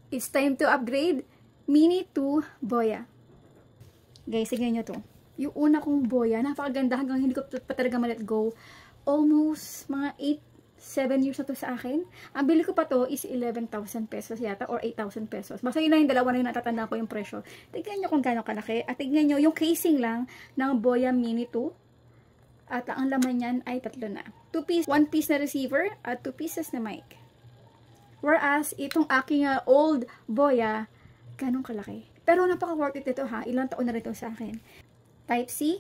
It's time to upgrade Mini to Boya. Guys, tignan nyo to. Yung una kong Boya, napakaganda hanggang hindi ko pa talaga ma-let go. Almost mga 7 years na to sa akin. Ang bili ko pa to is 11,000 pesos yata or 8,000 pesos. Basta yun na yung dalawa na yung natatanda ko yung presyo. Tignan nyo kung gano'ng kalaki. At tignan nyo yung casing lang ng Boya Mini 2. At ang laman niyan ay 3 na. 1 piece na receiver at 2 pieces na mic. Whereas, itong aking old Boya, ganong kalaki. Pero napaka worth it ito ha. Ilang taon na rin ito sa akin. Type C.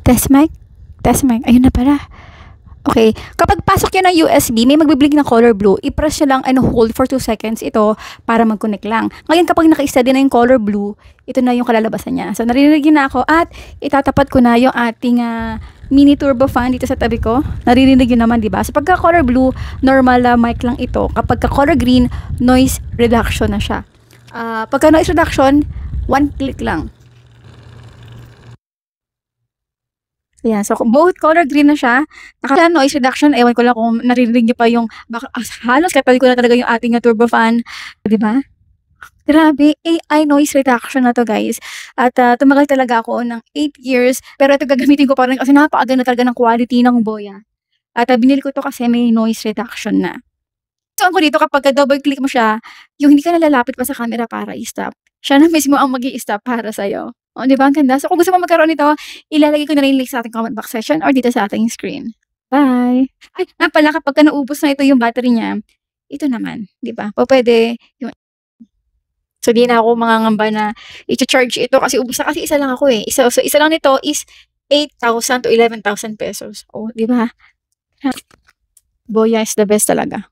Test mic. Test mic. Ayun na pala. Okay. Kapag pasok yun ng USB, may magbiblink na color blue. I-press nyo lang and hold for 2 seconds ito para mag-connect lang. Ngayon, kapag naka-steady na yung color blue, ito na yung kalalabasan niya. So, narinig na ako at itatapat ko na yung ating mini turbo fan dito sa tabi ko. Naririnig yun naman, diba? So, pagka color blue, normal mic lang ito. Kapag color green, noise reduction na siya. Pagka noise reduction, 1 click lang. Ayan, so both color green na siya. Naka noise reduction, ewan ko lang kung naririnig niyo pa yung halos katabi ko na talaga yung ating turbo fan, 'di ba? Grabe, AI noise reduction na to, guys. At tumagal talaga ako ng 8 years, pero ito gagamitin ko pa rin kasi napakaganda talaga ng quality ng Boya. At binili ko to kasi may noise reduction na. So, ang ko dito kapag double click mo siya, yung hindi ka nalalapit pa sa camera para i-stop. Siya na mismo ang mag-i-stop para sa'yo. O, di ba? Ang ganda. So, kung gusto mo magkaroon nito, ilalagay ko na rin yung link sa ating comment box section or dito sa ating screen. Bye! Ay, nga pala, kapag ka naubos na ito yung battery niya, ito naman, di ba? O, pwede yung... So, di na ako mangangamba na i-charge ito kasi ubos na kasi isa lang ako eh. So, isa lang nito is 8,000 to 11,000 pesos. O, di ba? Boya is the best talaga.